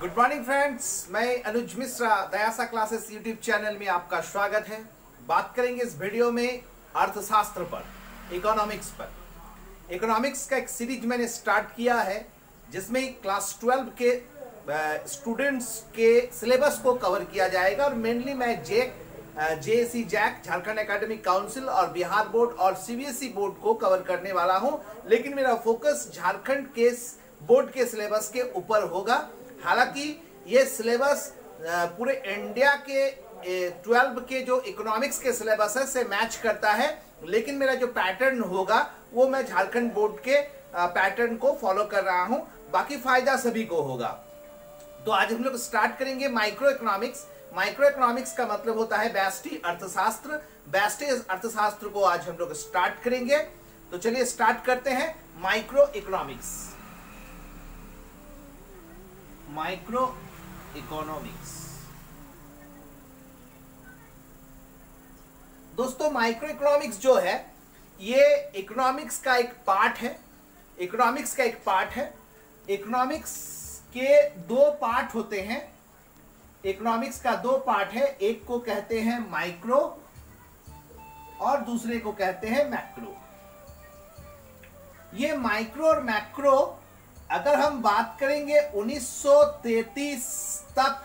Good morning friends, मैं अनुज Mishra दयासा classes YouTube channel में आपका स्वागत है। बात करेंगे इस वीडियो में अर्थशास्त्र पर, इकोनॉमिक्स पर। इकोनॉमिक्स का एक सीरीज मैंने स्टार्ट किया है जिसमें क्लास 12 के स्टूडेंट्स के सिलेबस को कवर किया जाएगा और मेनली मैं JAC JAC Jharkhand academic council और बिहार बोर्ड और सीबीएसई बोर्ड को कवर करने वाला हूं, लेकिन मेरा फोकस झारखंड के बोर्ड के सिलेबस के ऊपर होगा। हालांकि ये सिलेबस पूरे इंडिया के 12 के जो इकोनॉमिक्स के सिलेबस है से मैच करता है, लेकिन मेरा जो पैटर्न होगा वो मैं झारखंड बोर्ड के पैटर्न को फॉलो कर रहा हूं। बाकी फायदा सभी को होगा। तो आज हम लोग स्टार्ट करेंगे माइक्रो इकोनॉमिक्स। माइक्रो इकोनॉमिक्स का मतलब होता है व्यष्टि अर्थशास्त्र। व्यष्टि अर्थशास्त्र को आज हम लोग स्टार्ट करेंगे। तो चलिए स्टार्ट करते हैं माइक्रो इकोनॉमिक्स। माइक्रो इकोनॉमिक्स दोस्तों, माइक्रो इकोनॉमिक्स जो है ये इकोनॉमिक्स का एक पार्ट है। इकोनॉमिक्स का एक पार्ट है। इकोनॉमिक्स के दो पार्ट होते हैं। इकोनॉमिक्स का दो पार्ट है, एक को कहते हैं माइक्रो और दूसरे को कहते हैं मैक्रो। ये माइक्रो और मैक्रो अगर हम बात करेंगे 1933 तक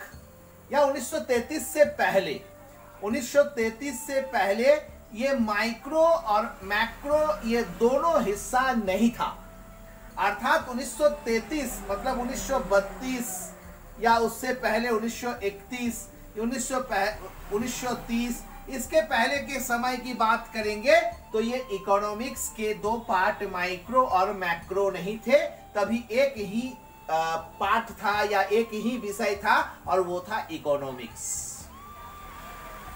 या 1933 से पहले, 1933 से पहले ये माइक्रो और मैक्रो ये दोनों हिस्सा नहीं था। अर्थात 1933 मतलब 1932 या उससे पहले 1931, 1930, इसके पहले के समय की बात करेंगे तो ये इकोनॉमिक्स के दो पार्ट माइक्रो और मैक्रो नहीं थे। तभी एक ही पार्ट था या एक ही विषय था और वो था इकोनॉमिक्स।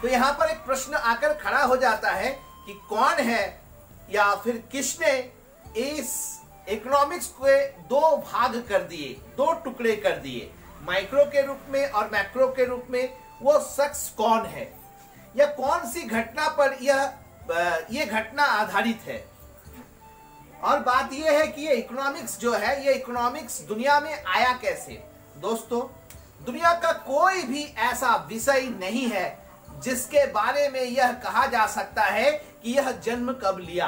तो यहां पर एक प्रश्न आकर खड़ा हो जाता है कि कौन है या फिर किसने इस इकोनॉमिक्स के दो भाग कर दिए, दो टुकड़े कर दिए, माइक्रो के रूप में और मैक्रो के रूप में। वो शख्स कौन है या कौन सी घटना पर यह घटना आधारित है। और बात यह है कि ये इकोनॉमिक्स जो है, ये इकोनॉमिक्स दुनिया में आया कैसे। दोस्तों, दुनिया का कोई भी ऐसा विषय नहीं है जिसके बारे में यह कहा जा सकता है कि यह जन्म कब लिया,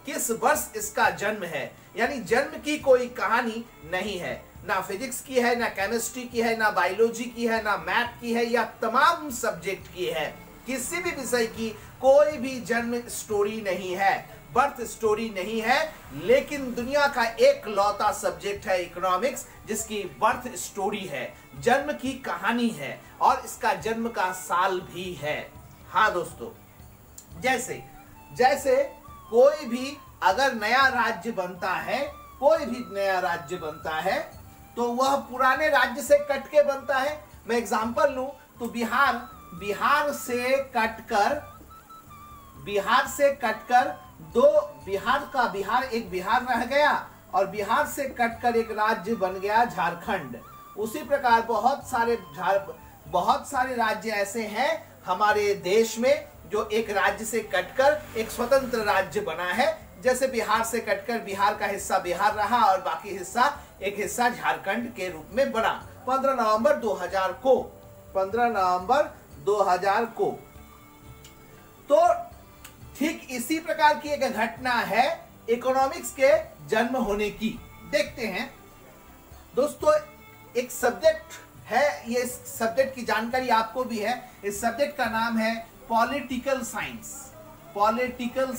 किस वर्ष इसका जन्म है। यानी जन्म की कोई कहानी नहीं है। ना फिजिक्स की है, ना केमिस्ट्री की है, ना बायोलॉजी की है, ना मैथ की है, या तमाम सब्जेक्ट की है। किसी भी विषय की कोई भी जन्म स्टोरी नहीं है, बर्थ स्टोरी नहीं है। लेकिन दुनिया का एक लौता सब्जेक्ट है इकोनॉमिक्स जिसकी बर्थ स्टोरी है, जन्म की कहानी है और इसका जन्म का साल भी है। हाँ दोस्तों, जैसे कोई भी अगर नया राज्य बनता है, कोई भी नया राज्य बनता है तो वह पुराने राज्य से कट के बनता है। मैं एग्जांपल लूं तो बिहार से कटकर बिहार एक बिहार रह गया और बिहार से कटकर एक राज्य बन गया झारखंड। उसी प्रकार बहुत सारे राज्य ऐसे हैं हमारे देश में जो एक राज्य से कटकर एक स्वतंत्र राज्य बना है। जैसे बिहार से कटकर बिहार का हिस्सा बिहार रहा और बाकी एक हिस्सा झारखंड के रूप में बना 15 नवंबर 2000 को। तो ठीक इसी प्रकार की एक घटना है इकोनॉमिक्स के जन्म होने की। देखते हैं दोस्तों, एक सब्जेक्ट है, ये सब्जेक्ट की जानकारी आपको भी है। इस सब्जेक्ट का नाम है पॉलिटिकल साइंस। पॉलिटिकल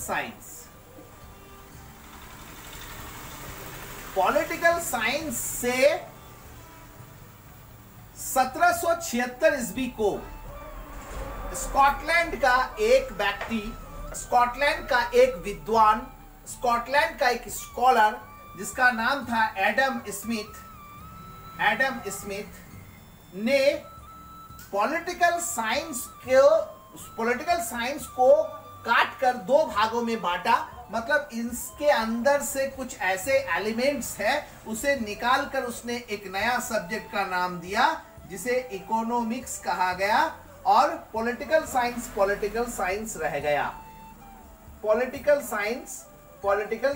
साइंस से 1776 ईस्वी को स्कॉटलैंड का एक व्यक्ति, स्कॉटलैंड का एक विद्वान, स्कॉटलैंड का एक स्कॉलर जिसका नाम था एडम स्मिथ ने पॉलिटिकल साइंस को काट कर दो भागों में बांटा। मतलब इसके अंदर से कुछ ऐसे एलिमेंट्स हैं, उसे निकालकर उसने एक नया सब्जेक्ट का नाम दिया जिसे इकोनॉमिक्स कहा गया और पॉलिटिकल साइंस रह गया। पॉलिटिकल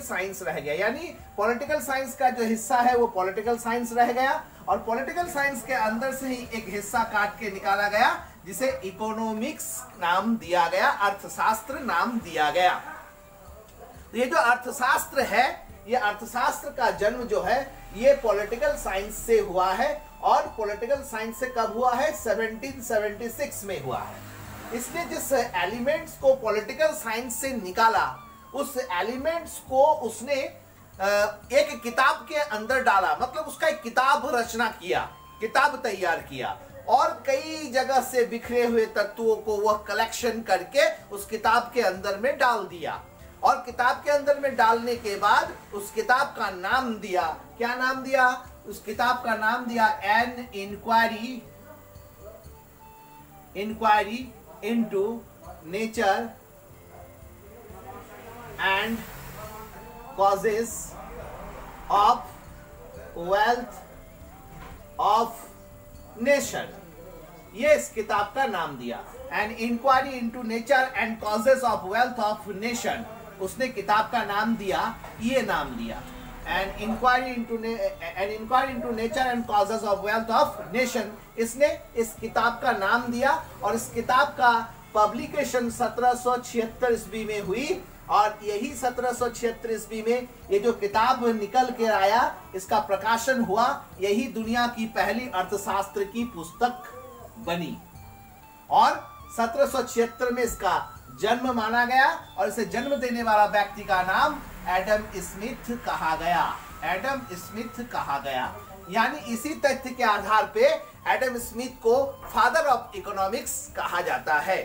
साइंस रह गया, यानी पॉलिटिकल साइंस का जो हिस्सा है वो पॉलिटिकल साइंस रह गया और पॉलिटिकल साइंस के अंदर से ही एक हिस्सा काट के निकाला गया जिसे इकोनॉमिक्स नाम दिया गया, अर्थशास्त्र नाम दिया गया। तो ये जो अर्थशास्त्र है, ये अर्थशास्त्र का जन्म जो है ये पॉलिटिकल साइंस से हुआ है और पॉलिटिकल साइंस से कब हुआ है? 1776 में हुआ है। इसने जिस एलिमेंट्स को पॉलिटिकल साइंस से निकाला उस एलिमेंट्स को उसने एक किताब के अंदर डाला, मतलब उसका एक किताब रचना किया, किताब तैयार किया और कई जगह से बिखरे हुए तत्वों को वह कलेक्शन करके उस किताब के अंदर में डाल दिया। और किताब के अंदर में डालने के बाद उस किताब का नाम दिया, क्या नाम दिया? उस किताब का नाम दिया an inquiry into nature and causes of wealth of nation. ये इस किताब का नाम दिया, an inquiry into nature and causes of wealth of nation. उसने किताब का नाम दिया, ये नाम दिया an inquiry into nature and causes of wealth of nation. इसने इस किताब का नाम दिया और इस किताब का पब्लिकेशन 1776 ईस्वी में हुई और यही 1776 ईस्वी में ये जो किताब निकल के आया, इसका प्रकाशन हुआ, यही दुनिया की पहली अर्थशास्त्र की पुस्तक बनी और 1776 में इसका जन्म माना गया और इसे जन्म देने वाला व्यक्ति का नाम एडम स्मिथ कहा गया। एडम स्मिथ कहा गया, यानी इसी तथ्य के आधार पे एडम स्मिथ को फादर ऑफ इकोनॉमिक्स कहा जाता है।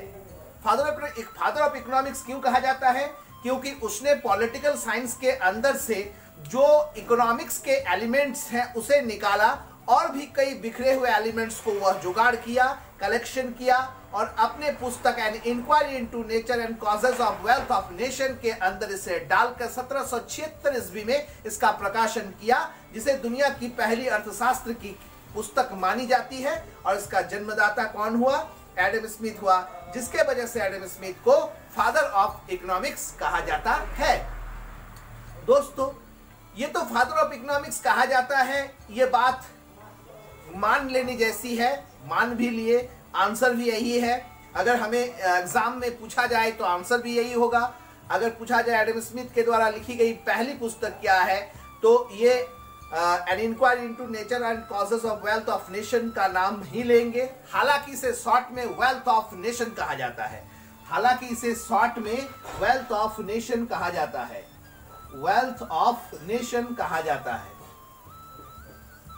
फादर ऑफ इकोनॉमिक्स क्यों कहा जाता है? क्योंकि उसने पॉलिटिकल साइंस के अंदर से जो इकोनॉमिक्स के एलिमेंट्स हैं उसे निकाला और भी कई बिखरे हुए एलिमेंट्स को वह जुगाड़ किया, कलेक्शन किया और अपने पुस्तक an inquiry into nature and causes of wealth of nation के अंदर इसे डालकर 1776 ईस्वी में इसका प्रकाशन किया, जिसे दुनिया की पहली अर्थशास्त्र की पुस्तक मानी जाती है। और इसका जन्मदाता कौन हुआ? एडम स्मिथ हुआ, जिसके वजह से एडम स्मिथ को फादर ऑफ इकोनॉमिक्स कहा जाता है। दोस्तों, ये तो फादर ऑफ इकोनॉमिक्स कहा जाता है, ये बात मान लेने जैसी है, मान भी लिए, आंसर भी यही है। अगर हमें एग्जाम में पूछा जाए तो आंसर भी यही होगा। अगर पूछा जाए एडम स्मिथ के द्वारा लिखी गई पहली पुस्तक क्या है, तो ये an inquiry into nature and causes of wealth of nation का नाम ही लेंगे। हालांकि इसे शॉर्ट में वेल्थ ऑफ नेशन कहा जाता है, हालांकि इसे शॉर्ट में वेल्थ ऑफ नेशन कहा जाता है, वेल्थ ऑफ नेशन कहा जाता है।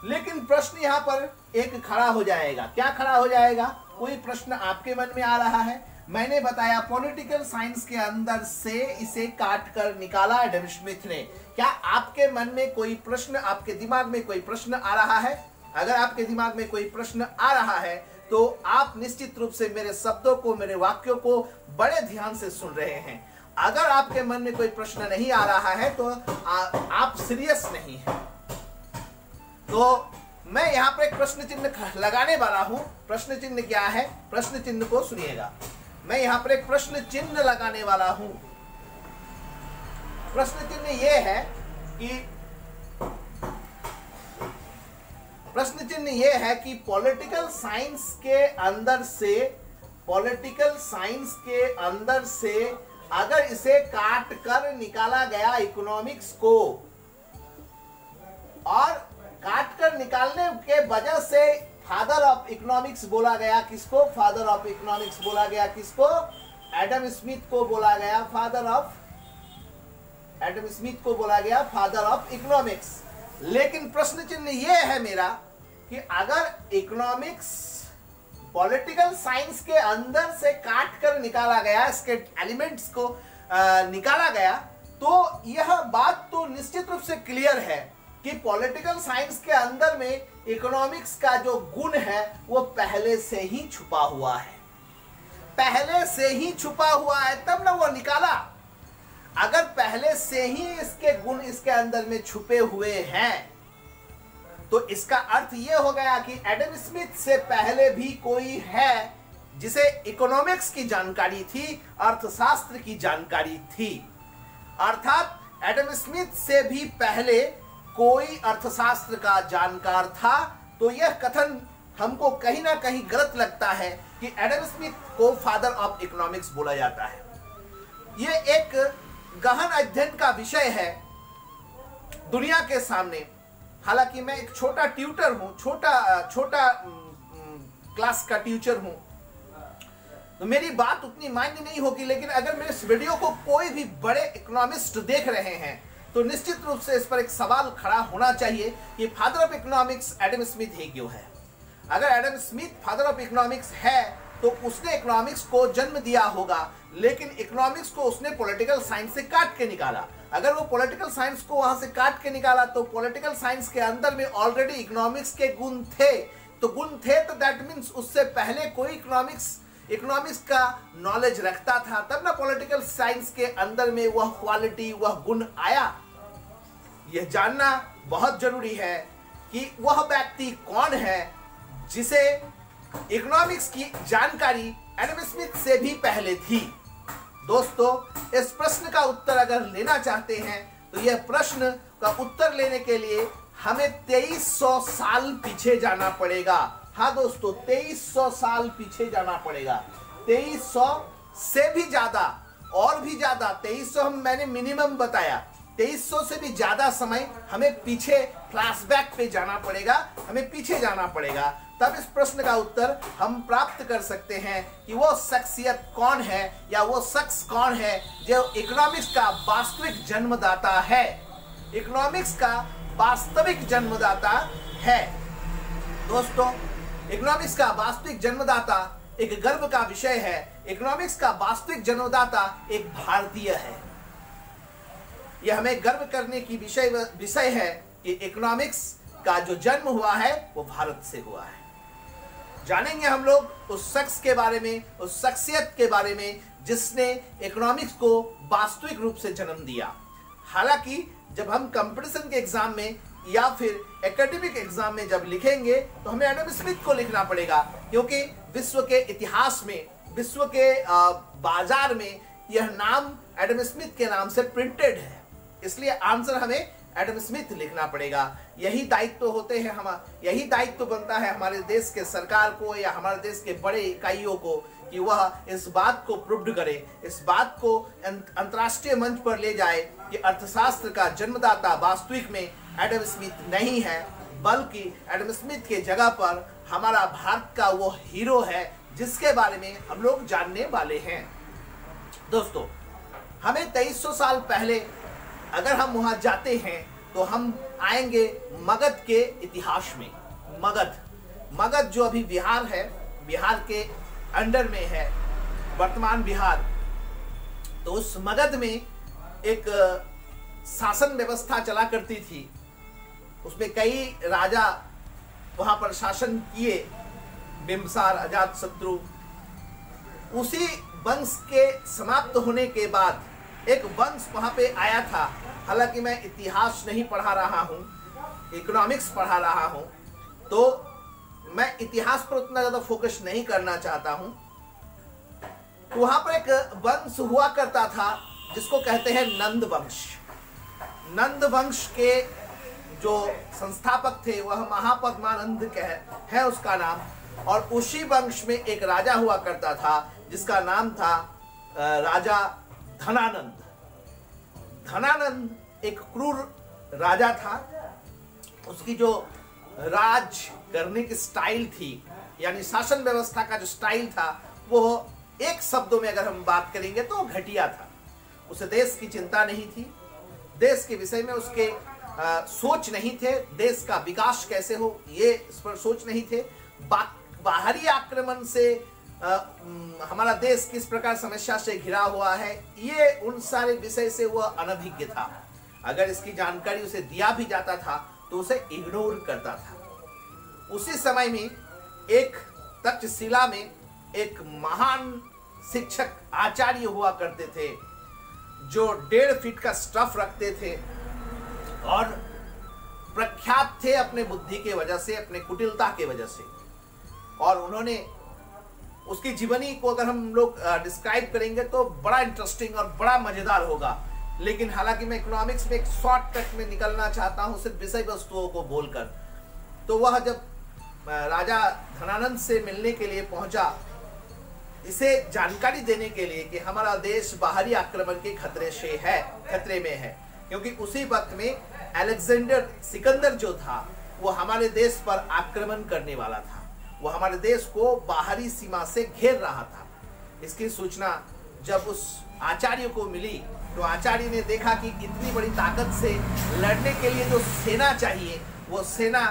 लेकिन प्रश्न यहां पर एक खड़ा हो जाएगा। क्या खड़ा हो जाएगा? कोई प्रश्न आपके मन में आ रहा है? मैंने बताया पॉलिटिकल साइंस के अंदर से इसे काट कर निकाला एडम स्मिथ ने। क्या आपके मन में कोई प्रश्न, आपके दिमाग में कोई प्रश्न आ रहा है? अगर आपके दिमाग में कोई प्रश्न आ रहा है तो आप निश्चित रूप से मेरे शब्दों को, मेरे वाक्यों को बड़े ध्यान से सुन रहे हैं। अगर आपके मन में कोई प्रश्न नहीं आ रहा है तो आप सीरियस नहीं है। तो मैं यहाँ पर एक प्रश्न चिन्ह लगाने वाला हूं। प्रश्न चिन्ह क्या है? प्रश्न चिन्ह को सुनिएगा। मैं यहाँ पर एक प्रश्न चिन्ह लगाने वाला हूं। प्रश्न चिन्ह ये है कि पॉलिटिकल साइंस के अंदर से अगर इसे काट कर निकाला गया इकोनॉमिक्स को, और काट कर निकालने के वजह से फादर ऑफ इकोनॉमिक्स बोला गया किसको? फादर ऑफ इकोनॉमिक्स बोला गया किसको? एडम स्मिथ को बोला गया एडम स्मिथ को बोला गया फादर ऑफ इकोनॉमिक्स। लेकिन प्रश्न चिन्ह यह है मेरा कि अगर इकोनॉमिक्स पॉलिटिकल साइंस के अंदर से काट कर निकाला गया, इसके एलिमेंट्स को निकाला गया, तो यह बात तो निश्चित रूप से क्लियर है कि पॉलिटिकल साइंस के अंदर में इकोनॉमिक्स का जो गुण है वो पहले से ही छुपा हुआ है, पहले से ही छुपा हुआ है, तब ना वो निकाला। अगर पहले से ही इसके गुण इसके अंदर में छुपे हुए हैं तो इसका अर्थ यह हो गया कि एडम स्मिथ से पहले भी कोई है जिसे इकोनॉमिक्स की जानकारी थी, अर्थशास्त्र की जानकारी थी। अर्थात एडम स्मिथ से भी पहले कोई अर्थशास्त्र का जानकार था, तो यह कथन हमको कहीं ना कहीं गलत लगता है कि एडम स्मिथ को फादर ऑफ इकोनॉमिक्स बोला जाता है। यह एक गहन अध्ययन का विषय है दुनिया के सामने। हालांकि मैं एक छोटा ट्यूटर हूं, छोटा क्लास का टीचर हूं, तो मेरी बात उतनी मायने नहीं होगी, लेकिन अगर मेरे इस वीडियो को कोई भी बड़े इकोनॉमिस्ट देख रहे हैं तो निश्चित रूप से इस पर एक सवाल खड़ा होना चाहिए कि father of economics Adam Smith ही क्यों है। अगर Adam Smith father of economics है तो उसने इकोनॉमिक्स को जन्म दिया होगा, लेकिन इकोनॉमिक्स को उसने पॉलिटिकल साइंस से काट के निकाला। अगर वो पॉलिटिकल साइंस को वहां से काट के निकाला तो पॉलिटिकल साइंस के अंदर में ऑलरेडी इकोनॉमिक्स के गुण थे, तो दैट मीन्स उससे पहले कोई इकोनॉमिक्स का नॉलेज रखता था, तब ना पॉलिटिकल साइंस के अंदर में वह क्वालिटी, वह गुण आया। यह जानना बहुत जरूरी है कि वह व्यक्ति कौन है जिसे इकोनॉमिक्स की जानकारी एडम स्मिथ से भी पहले थी। दोस्तों, इस प्रश्न का उत्तर अगर लेना चाहते हैं तो यह प्रश्न का उत्तर लेने के लिए हमें 2300 साल पीछे जाना पड़ेगा। हाँ दोस्तों, 2300 साल पीछे जाना पड़ेगा। 2300 से भी ज्यादा, और भी ज्यादा, 2300 मैंने मिनिमम बताया, 2300 से भी ज्यादा समय हमें पीछे फ्लैशबैक पे जाना पड़ेगा, हमें पीछे जाना पड़ेगा। तब इस प्रश्न का उत्तर हम प्राप्त कर सकते हैं कि वो शख्सियत कौन है या वो शख्स कौन है जो इकोनॉमिक्स का वास्तविक जन्मदाता है, इकोनॉमिक्स का वास्तविक जन्मदाता है। दोस्तों, इकोनॉमिक्स का वास्तविक जन्मदाता एक गर्व का विषय है। इकोनॉमिक्स का वास्तविक जन्मदाता एक भारतीय है। यह हमें गर्व करने की विषय है कि इकोनॉमिक्स का जो जन्म हुआ है वो भारत से हुआ है। जानेंगे हम लोग उस शख्स के बारे में, उस शख्सियत के बारे में जिसने इकोनॉमिक्स को वास्तविक रूप से जन्म दिया। हालांकि जब हम कंपटीशन के एग्जाम में या फिर एकेडमिक एग्जाम में जब लिखेंगे तो हमें एडम स्मिथ को लिखना पड़ेगा, क्योंकि विश्व के इतिहास में, विश्व के बाजार में यह नाम एडम स्मिथ के नाम से प्रिंटेड है, इसलिए आंसर हमें एडम स्मिथ लिखना पड़ेगा। यही दायित्व होते हैं यही दायित्व बनता है हमारे देश के सरकार को या हमारे देश के बड़े इकाइयों को कि वह इस बात को प्रूव करे, इस बात को अंतर्राष्ट्रीय मंच पर ले जाए कि अर्थशास्त्र का जन्मदाता वास्तविक में एडम स्मिथ नहीं है, बल्कि एडम स्मिथ के जगह पर हमारा भारत का वो हीरो है जिसके बारे में हम लोग जानने वाले हैं। दोस्तों, हमें 2300 साल पहले अगर हम वहां जाते हैं तो हम आएंगे मगध के इतिहास में। मगध जो अभी बिहार है, बिहार के अंडर में है वर्तमान बिहार, तो उस मगध में एक शासन व्यवस्था चला करती थी। उसमें कई राजा वहां पर शासन किए, बिंबिसार, अजातशत्रु। उसी वंश के समाप्त होने के बाद एक वंश वहां पे आया था। हालांकि मैं इतिहास नहीं पढ़ा रहा हूं, इकोनॉमिक्स पढ़ा रहा हूं, तो मैं इतिहास पर उतना ज्यादा फोकस नहीं करना चाहता हूं। तो वहां पर एक वंश हुआ करता था जिसको कहते हैं नंद वंश। नंद वंश के जो संस्थापक थे वह महापद्मानंद है उसका नाम, और उसी वंश में एक राजा हुआ करता था जिसका नाम था राजा धनानंद। धनानंद एक क्रूर राजा था। उसकी जो राज करने की स्टाइल थी, यानी शासन व्यवस्था का जो स्टाइल था, वो एक शब्दों में अगर हम बात करेंगे तो घटिया था। उसे देश की चिंता नहीं थी, देश के विषय में उसके सोच नहीं थे, देश का विकास कैसे हो ये इस पर सोच नहीं थे। बाहरी आक्रमण से हमारा देश किस प्रकार समस्या से घिरा हुआ है, ये उन सारे विषय से वह अनभिज्ञ था। अगर इसकी जानकारी उसे दिया भी जाता था तो उसे इग्नोर करता था। उसी समय में एक तक्षशिला में एक महान शिक्षक आचार्य हुआ करते थे जो 1.5 फीट का स्टफ रखते थे और प्रख्यात थे अपने बुद्धि के वजह से, अपने कुटिलता के वजह से। और उन्होंने उसकी जीवनी को अगर हम लोग डिस्क्राइब करेंगे तो बड़ा इंटरेस्टिंग और बड़ा मजेदार होगा, लेकिन हालांकि मैं इकोनॉमिक्स में एक शॉर्टकट में निकलना चाहता हूं सिर्फ विषय वस्तुओं को बोलकर। तो वह जब राजा धनानंद से मिलने के लिए पहुंचा, इसे जानकारी देने के लिए कि हमारा देश बाहरी आक्रमण के खतरे में है, क्योंकि उसी वक्त में अलेक्जेंडर सिकंदर जो था वो हमारे देश पर आक्रमण करने वाला था, वो हमारे देश को बाहरी सीमा से घेर रहा था। इसकी सूचना जब उस आचार्य को मिली तो आचार्य ने देखा कि इतनी बड़ी ताकत से लड़ने के लिए जो सेना चाहिए वो सेना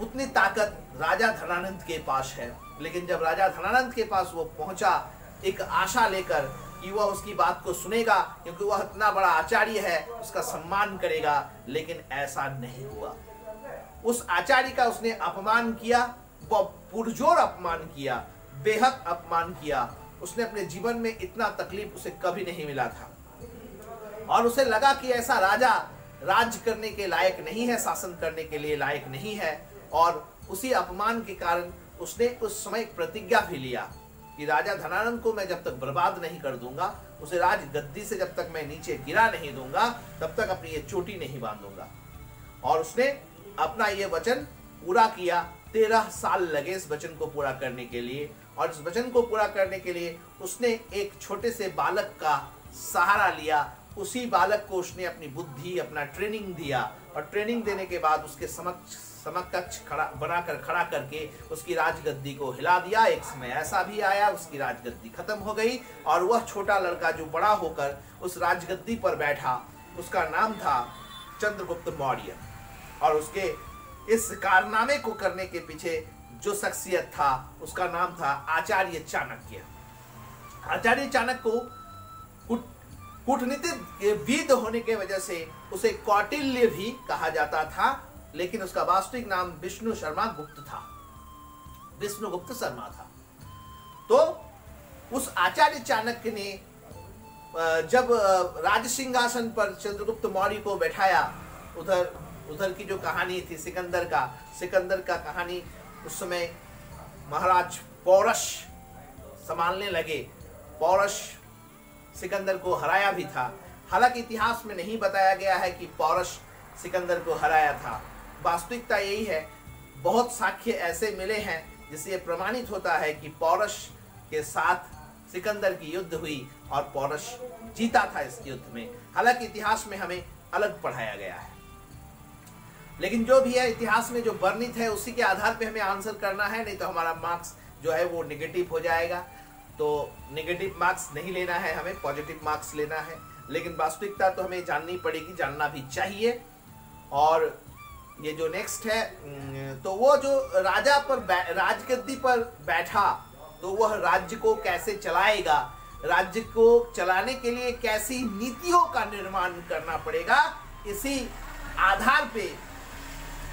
उतनी ताकत राजा धनानंद के पास है। लेकिन जब राजा धनानंद के पास वो पहुंचा एक आशा लेकर कि वह उसकी बात को सुनेगा, क्योंकि वह इतना बड़ा आचार्य है, उसका सम्मान करेगा, लेकिन ऐसा नहीं हुआ। उस आचार्य का उसने अपमान किया, वह पुरजोर अपमान किया, बेहद अपमान किया। उसने अपने जीवन में इतना तकलीफ उसे कभी नहीं मिला था और उसे लगा कि ऐसा राजा राज्य करने के लायक नहीं है, शासन करने के लिए लायक नहीं है। और उसी अपमान के कारण उसने उस समय एक प्रतिज्ञा भी लिया कि राजा धनानंद को मैं जब तक बर्बाद नहीं कर दूंगा, उसे राज गद्दी से जब तक मैं नीचे गिरा नहीं दूंगा, तब तक अपनी ये चोटी नहीं बांधूंगा। और उसने अपना ये वचन पूरा किया। 13 साल लगे इस वचन को पूरा करने के लिए, और इस वचन को पूरा करने के लिए उसने एक छोटे से बालक का सहारा लिया। उसी बालक को उसने अपनी बुद्धि, अपना ट्रेनिंग दिया, और ट्रेनिंग देने के बाद उसके समकक्ष बनाकर खड़ा करके उसकी राजगद्दी को हिला दिया। एक समय ऐसा भी आया उसकी राजगद्दी खत्म हो गई और वह छोटा लड़का जो बड़ा होकर उस राजगद्दी पर बैठा, उसका नाम था चंद्रगुप्त मौर्य। और उसके इस कारनामे को करने के पीछे जो शख्सियत था उसका नाम था आचार्य चाणक्य। आचार्य चाणक्य को कूटनीतिविद होने के वजह से उसे कौटिल्य भी कहा जाता था, लेकिन उसका वास्तविक नाम विष्णु शर्मा गुप्त था, विष्णुगुप्त शर्मा था। तो उस आचार्य चाणक्य ने जब राज सिंहासन पर चंद्रगुप्त मौर्य को बैठाया, उधर की जो कहानी थी सिकंदर का कहानी, उस समय महाराज पौरश संभालने लगे। पौरश सिकंदर को हराया भी था। हालांकि इतिहास में नहीं बताया गया है कि पौरश सिकंदर को हराया था। वास्तविकता यही है, बहुत साक्ष्य ऐसे मिले हैं जिससे ये प्रमाणित होता है कि पौरश के साथ सिकंदर की युद्ध हुई और पौरश जीता था इस युद्ध में। हालांकि इतिहास में हमें अलग पढ़ाया गया है, लेकिन जो भी है इतिहास में जो वर्णित है उसी के आधार पे हमें आंसर करना है, नहीं तो हमारा मार्क्स जो है वो नेगेटिव हो जाएगा। तो नेगेटिव मार्क्स नहीं लेना है, हमें पॉजिटिव मार्क्स लेना है। लेकिन वास्तविकता तो हमें जाननी पड़ेगी, जानना भी चाहिए। और ये जो नेक्स्ट है, तो वो जो राजा पर राजगद्दी पर बैठा, तो वह राज्य को कैसे चलाएगा, राज्य को चलाने के लिए कैसी नीतियों का निर्माण करना पड़ेगा, इसी आधार पे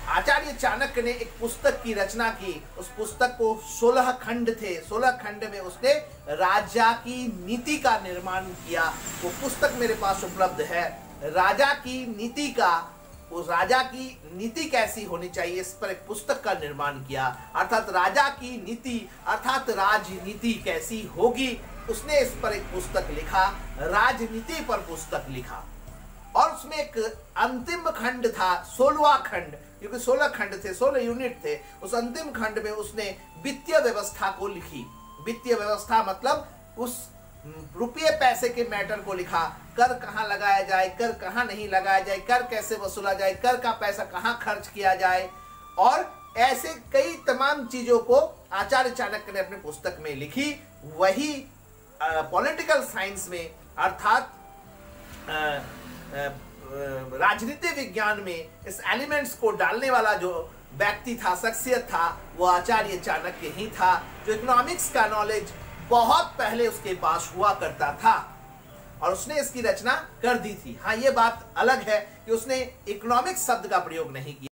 आचार्य चाणक्य ने एक पुस्तक की रचना की। उस पुस्तक को 16 खंड थे, 16 खंड में उसने राजा की नीति का निर्माण किया। वो पुस्तक मेरे पास उपलब्ध है। राजा की नीति का, उस राजा की नीति कैसी होनी चाहिए, इस पर एक पुस्तक का निर्माण किया। अर्थात राजा की नीति अर्थात राजनीति कैसी होगी, उसने इस पर एक पुस्तक लिखा, राजनीति पर पुस्तक लिखा। और उसमें एक अंतिम खंड था, 16वां खंड, क्योंकि 16 खंड थे, 16 यूनिट थे। उस अंतिम खंड में उसने वित्तीय व्यवस्था को लिखी। वित्तीय व्यवस्था मतलब उस रुपये पैसे के मैटर को लिखा। कर कहाँ लगाया जाए, कर कहाँ नहीं लगाया जाए, कर कैसे वसूला जाए, कर का पैसा कहाँ खर्च किया जाए, और ऐसे कई तमाम चीजों को आचार्य चाणक्य ने अपने पुस्तक में लिखी। वही पॉलिटिकल साइंस में अर्थात राजनीति विज्ञान में इस एलिमेंट्स को डालने वाला जो व्यक्ति था, शख्सियत था, वो आचार्य चाणक्य ही था, जो इकोनॉमिक्स का नॉलेज बहुत पहले उसके पास हुआ करता था और उसने इसकी रचना कर दी थी। हाँ, ये बात अलग है कि उसने इकोनॉमिक्स शब्द का प्रयोग नहीं किया।